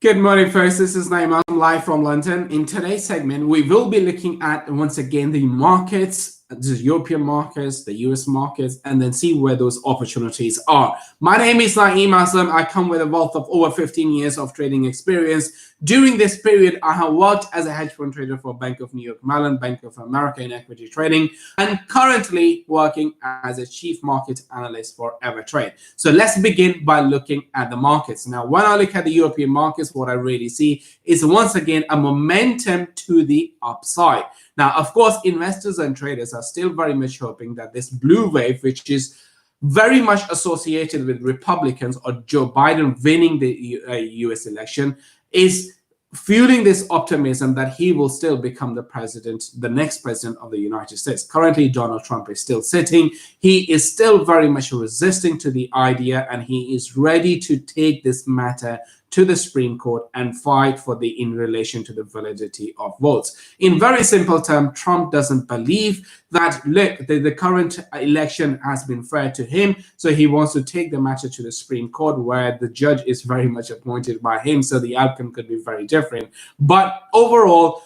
Good morning, folks. This is Naim. I'm live from London. In today's segment, we will be looking at, once again, the markets, the European markets, the US markets, and then see where those opportunities are. My name is Naim Aslam. I come with a wealth of over 15 years of trading experience. During this period, I have worked as a hedge fund trader for Bank of New York Mellon, Bank of America in equity trading, and currently working as a chief market analyst for Evertrade. So let's begin by looking at the markets. Now, when I look at the European markets, what I really see is once again a momentum to the upside. Now, of course, investors and traders are still very much hoping that this blue wave, which is very much associated with Republicans or Joe Biden winning the US election, is fueling this optimism that he will still become the president, the next president of the United States. Currently, Donald Trump is still sitting. He is still very much resisting to the idea, and he is ready to take this matter to the Supreme Court and fight for in relation to the validity of votes. In very simple terms, Trump doesn't believe that, look, the current election has been fair to him, so he wants to take the matter to the Supreme Court, where the judge is very much appointed by him, so the outcome could be very different. But overall,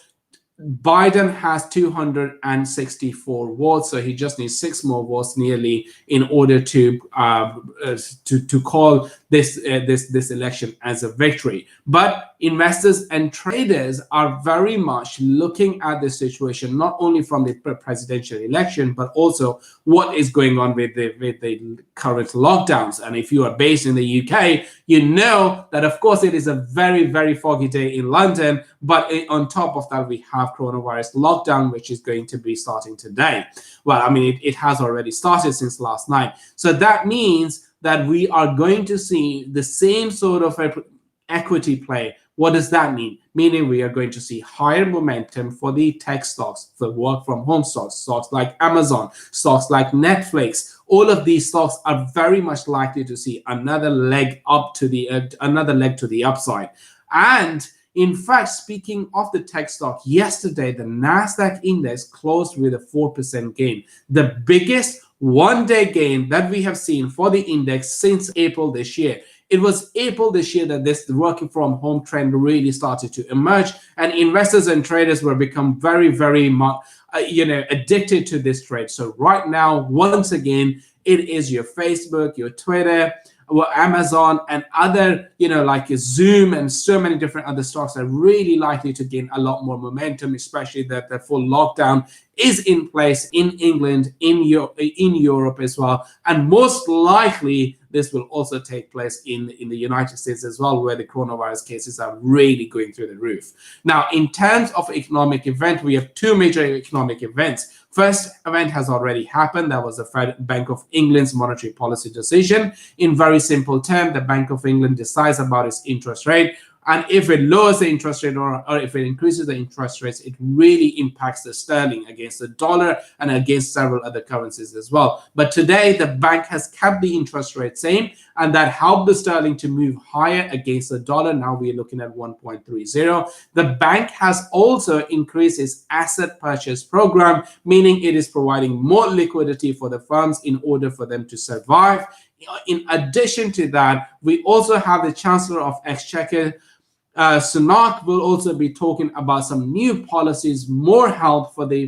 Biden has 264 votes, so he just needs 6 more votes nearly in order to call this election as a victory. But investors and traders are very much looking at this situation not only from the presidential election, but also what is going on with the current lockdowns. And if you are based in the UK, you know that of course it is a very, very foggy day in London, but on top of that we have coronavirus lockdown, which is going to be starting today. Well, I mean, it has already started since last night. So that means that we are going to see the same sort of equity play. What does that mean? Meaning we are going to see higher momentum for the tech stocks, for work from home stocks, stocks like Amazon, stocks like Netflix. All of these stocks are very much likely to see another leg up to the upside. And in fact, speaking of the tech stock, yesterday the NASDAQ index closed with a 4% gain, the biggest one-day gain that we have seen for the index since April this year. It was April this year that this working from home trend really started to emerge, and investors and traders were become very, very much, addicted to this trade. So right now, once again, it is your Facebook, your Twitter, Amazon, and other, like Zoom and so many different other stocks are really likely to gain a lot more momentum, especially that the full lockdown is in place in England, in Europe as well, and most likely this will also take place in the United States as well, where the coronavirus cases are really going through the roof. Now, in terms of economic event, we have 2 major economic events. First event has already happened. That was the Bank of England's monetary policy decision. In very simple terms, the Bank of England decides about its interest rate. And if it lowers the interest rate or if it increases the interest rates, it really impacts the sterling against the dollar and against several other currencies as well. But today, the bank has kept the interest rate same, and that helped the sterling to move higher against the dollar. Now we're looking at 1.30. The bank has also increased its asset purchase program, meaning it is providing more liquidity for the firms in order for them to survive. In addition to that, we also have the Chancellor of Exchequer, Sunak, will also be talking about some new policies, more help for the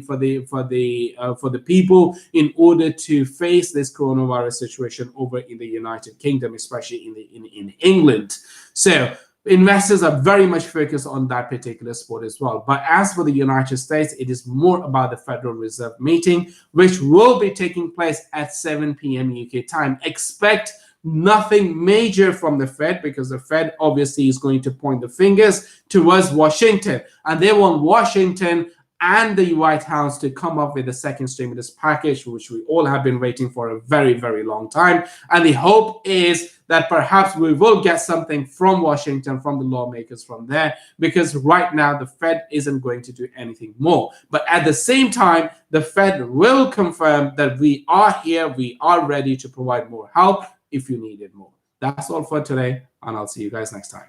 people in order to face this coronavirus situation over in the United Kingdom, especially in England. So investors are very much focused on that particular spot as well. But as for the United States, it is more about the Federal Reserve meeting, which will be taking place at 7 p.m. UK time. Expect nothing major from the Fed, because the Fed obviously is going to point the fingers towards Washington, and they want Washington and the White House to come up with a second stimulus package, which we all have been waiting for a very, very long time. And the hope is that perhaps we will get something from Washington, from the lawmakers from there, because right now the Fed isn't going to do anything more. But at the same time, the Fed will confirm that we are here, we are ready to provide more help if you need it more. That's all for today, and I'll see you guys next time.